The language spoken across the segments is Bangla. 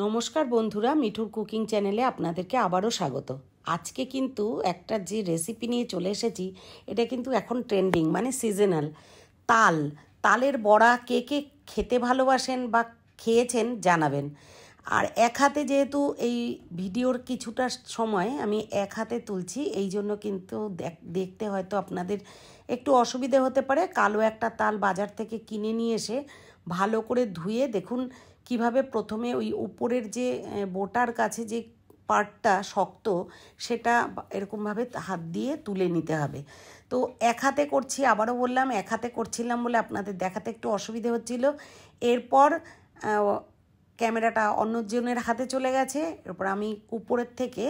নমস্কার বন্ধুরা, মিঠুর কুকিং চ্যানেলে আপনাদেরকে আবারও স্বাগত। আজকে কিন্তু একটা যে রেসিপি নিয়ে চলে এসেছি, এটা কিন্তু এখন ট্রেন্ডিং, মানে সিজনাল। তালের বড়া কে কে খেতে ভালোবাসেন বা খেয়েছেন জানাবেন। আর এক হাতে যেহেতু এই ভিডিওর কিছুটা সময় আমি এক হাতে তুলছি, এই জন্য কিন্তু দেখতে হয়তো আপনাদের একটু অসুবিধে হতে পারে। কালো একটা তাল বাজার থেকে কিনে নিয়ে এসে ভালো করে ধুয়ে দেখুন কিভাবে প্রথমে ওই উপরের যে বোটার কাছে যে পার্টটা শক্ত, সেটা এরকমভাবে হাত দিয়ে তুলে নিতে হবে। তো এক হাতে করছি, আবারও বললাম এক হাতে করছিলাম বলে আপনাদের দেখাতে একটু অসুবিধে হচ্ছিল। এরপর ক্যামেরাটা অন্যজনের হাতে চলে গেছে। এরপর আমি উপরের থেকে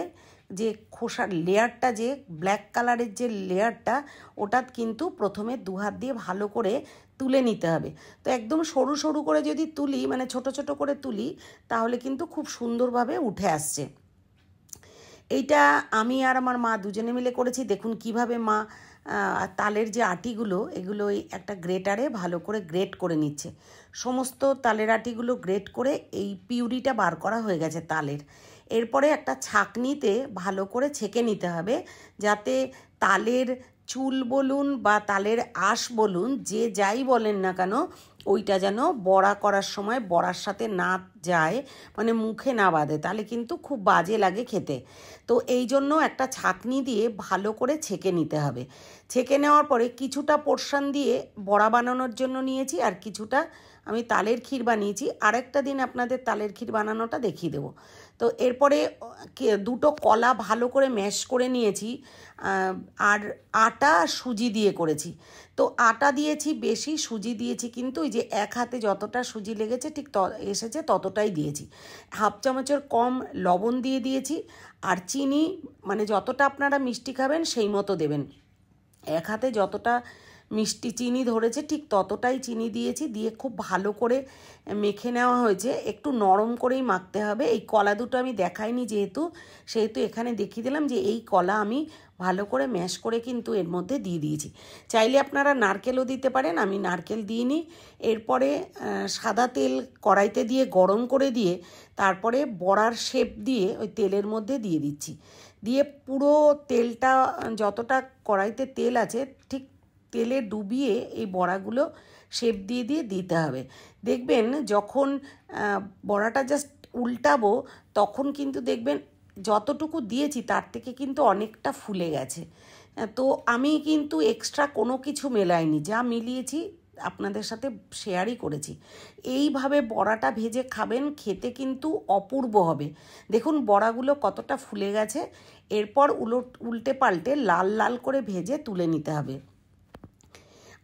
যে খোসার লেয়ারটা, যে ব্ল্যাক কালারের যে লেয়ারটা, ওটা কিন্তু প্রথমে দু হাত দিয়ে ভালো করে তুলে নিতে হবে। তো একদম সরু সরু করে যদি তুলি, মানে ছোট ছোট করে তুলি, তাহলে কিন্তু খুব সুন্দরভাবে উঠে আসছে। এইটা আমি আর আমার মা দুজনে মিলে করেছি। দেখুন কিভাবে মা তালের যে আটিগুলো, এগুলো একটা গ্রেটারে ভালো করে গ্রেট করে নিচ্ছে। সমস্ত তালের আটিগুলো গ্রেট করে এই পিউরিটা বার করা হয়ে গেছে তালের। এরপরে একটা ছাঁকনিতে ভালো করে ছেঁকে নিতে হবে, যাতে তালের চুল বলুন বা তালের আঁশ বলুন, যে যাই বলেন না কেন, ওইটা যেন বড়া করার সময় বড়ার সাথে না যায়, মানে মুখে না বাঁধে, তাহলে কিন্তু খুব বাজে লাগে খেতে। তো এই জন্য একটা ছাঁকনি দিয়ে ভালো করে ছেঁকে নিতে হবে। ছেঁকে নেওয়ার পরে কিছুটা পোর্শন দিয়ে বড়া বানানোর জন্য নিয়েছি, আর কিছুটা আমি তালের ক্ষীর বানিয়েছি। আরেকটা দিন আপনাদের তালের ক্ষীর বানানোটা দেখিয়ে দেবো। তো এরপরে দুটো কলা ভালো করে ম্যাশ করে নিয়েছি, আর আটা সুজি দিয়ে করেছি। তো আটা দিয়েছি বেশি, সুজি দিয়েছি কিন্তু ওই যে এক হাতে যতটা সুজি লেগেছে ঠিক এসেছে ততটাই দিয়েছি। হাফ চামচের কম লবণ দিয়ে দিয়েছি, আর চিনি মানে যতটা আপনারা মিষ্টি খাবেন সেই মতো দেবেন। এক হাতে যতটা মিষ্টি চিনি ধরেছে ঠিক ততটাই চিনি দিয়েছি, দিয়ে খুব ভালো করে মেখে নেওয়া হয়েছে। একটু নরম করেই মাখতে হবে। এই কলা দুটো আমি দেখাইনি সেহেতু এখানে দেখিয়ে দিলাম যে এই কলা আমি ভালো করে ম্যাশ করে কিন্তু এর মধ্যে দিয়ে দিয়েছি। চাইলে আপনারা নারকেলও দিতে পারেন, আমি নারকেল দিইনি। এরপরে সাদা তেল কড়াইতে দিয়ে গরম করে দিয়ে তারপরে বড়ার শেপ দিয়ে ওই তেলের মধ্যে দিয়ে দিচ্ছি। দিয়ে পুরো তেলটা, যতটা কড়াইতে তেল আছে ঠিক তেলে ডুবিয়ে এই বড়াগুলো শেপ দিয়ে দিয়ে দিতে হবে। দেখবেন যখন বড়াটা জাস্ট উল্টাবো, তখন কিন্তু দেখবেন যতটুকু দিয়েছি তার থেকে কিন্তু অনেকটা ফুলে গেছে। তো আমি কিন্তু এক্সট্রা কোনো কিছু মেলাইনি, যা মিলিয়েছি আপনাদের সাথে শেয়ারই করেছি। এইভাবে বড়াটা ভেজে খাবেন, খেতে কিন্তু অপূর্ব হবে। দেখুন বড়াগুলো কতটা ফুলে গেছে। এরপর উল্টে পাল্টে লাল লাল করে ভেজে তুলে নিতে হবে।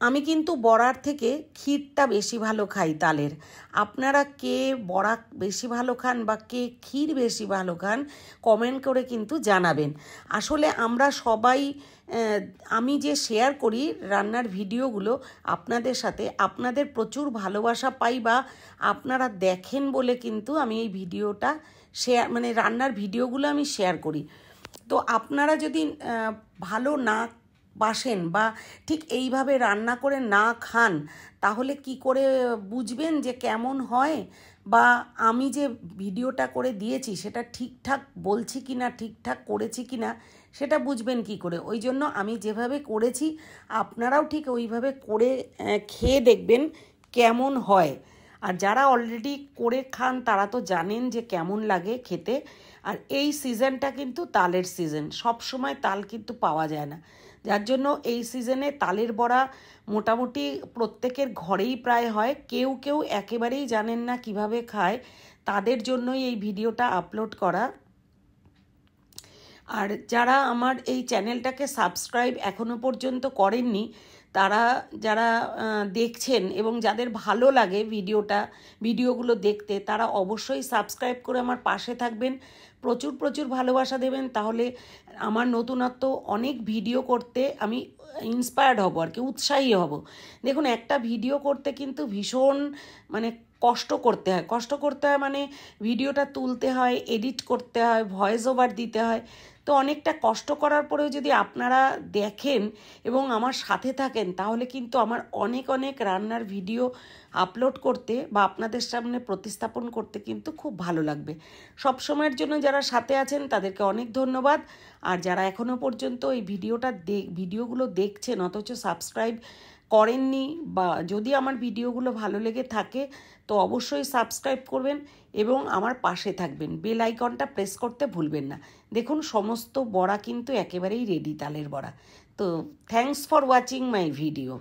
আমি কিন্তু বড়ার থেকে ক্ষীরটা বেশি ভালো খাই তালের। আপনারা কে বড়া বেশি ভালো খান বা কে ক্ষীর বেশি ভালো খান, কমেন্ট করে কিন্তু জানাবেন। আসলে আমরা সবাই, আমি যে শেয়ার করি রান্নার ভিডিওগুলো আপনাদের সাথে, আপনাদের প্রচুর ভালোবাসা পাই বা আপনারা দেখেন বলে কিন্তু আমি এই ভিডিওটা শেয়ার, মানে রান্নার ভিডিওগুলো আমি শেয়ার করি। তো আপনারা যদি ভালো না বাসেন বা ঠিক এইভাবে রান্না করে না খান, তাহলে কি করে বুঝবেন যে কেমন হয়, বা আমি যে ভিডিওটা করে দিয়েছি সেটা ঠিকঠাক বলছি কি না, ঠিকঠাক করেছি কি না, সেটা বুঝবেন কি করে? ওই জন্য আমি যেভাবে করেছি আপনারাও ঠিক ওইভাবে করে খেয়ে দেখবেন কেমন হয়। আর যারা অলরেডি করে খান তারা তো জানেন যে কেমন লাগে খেতে। আর এই সিজনটা কিন্তু তালের সিজন, সব সময় তাল কিন্তু পাওয়া যায় না, যার জন্য এই সিজনে তালের বড়া মোটামুটি প্রত্যেকের ঘরেই প্রায় হয়। কেউ কেউ একেবারেই জানেন না কিভাবে খায়, তাদের জন্যই এই ভিডিওটা আপলোড করা। আর যারা আমার এই চ্যানেলটাকে সাবস্ক্রাইব এখনও পর্যন্ত করেননি, তারা যারা দেখছেন এবং যাদের ভালো লাগে ভিডিওগুলো দেখতে, তারা অবশ্যই সাবস্ক্রাইব করে আমার পাশে থাকবেন, প্রচুর প্রচুর ভালোবাসা দেবেন। তাহলে আমার নতুনত্ব অনেক ভিডিও করতে আমি ইন্সপায়ার্ড হব, আর কি উৎসাহী হব। দেখুন একটা ভিডিও করতে কিন্তু ভীষণ মানে কষ্ট করতে হয় মানে ভিডিওটা তুলতে হয়, এডিট করতে হয়, ভয়েস ওভার দিতে হয়। তো অনেকটা কষ্ট করার পরেও যদি আপনারা দেখেন এবং আমার সাথে থাকেন, তাহলে কিন্তু আমার অনেক অনেক রান্নার ভিডিও আপলোড করতে বা আপনাদের সামনে প্রতিস্থাপন করতে কিন্তু খুব ভালো লাগবে। সব সময়ের জন্য যারা সাথে আছেন তাদেরকে অনেক ধন্যবাদ। আর যারা এখনও পর্যন্ত এই ভিডিওগুলো দেখছেন অথচ সাবস্ক্রাইব করেননি, বা যদি আমার ভিডিওগুলো ভালো লেগে থাকে তো অবশ্যই সাবস্ক্রাইব করবেন এবং আমার পাশে থাকবেন, বেল আইকনটা প্রেস করতে ভুলবেন না। দেখুন সমস্ত বড়া কিন্তু একেবারেই রেডি, তালের বড়া। তো thanks for watching my video.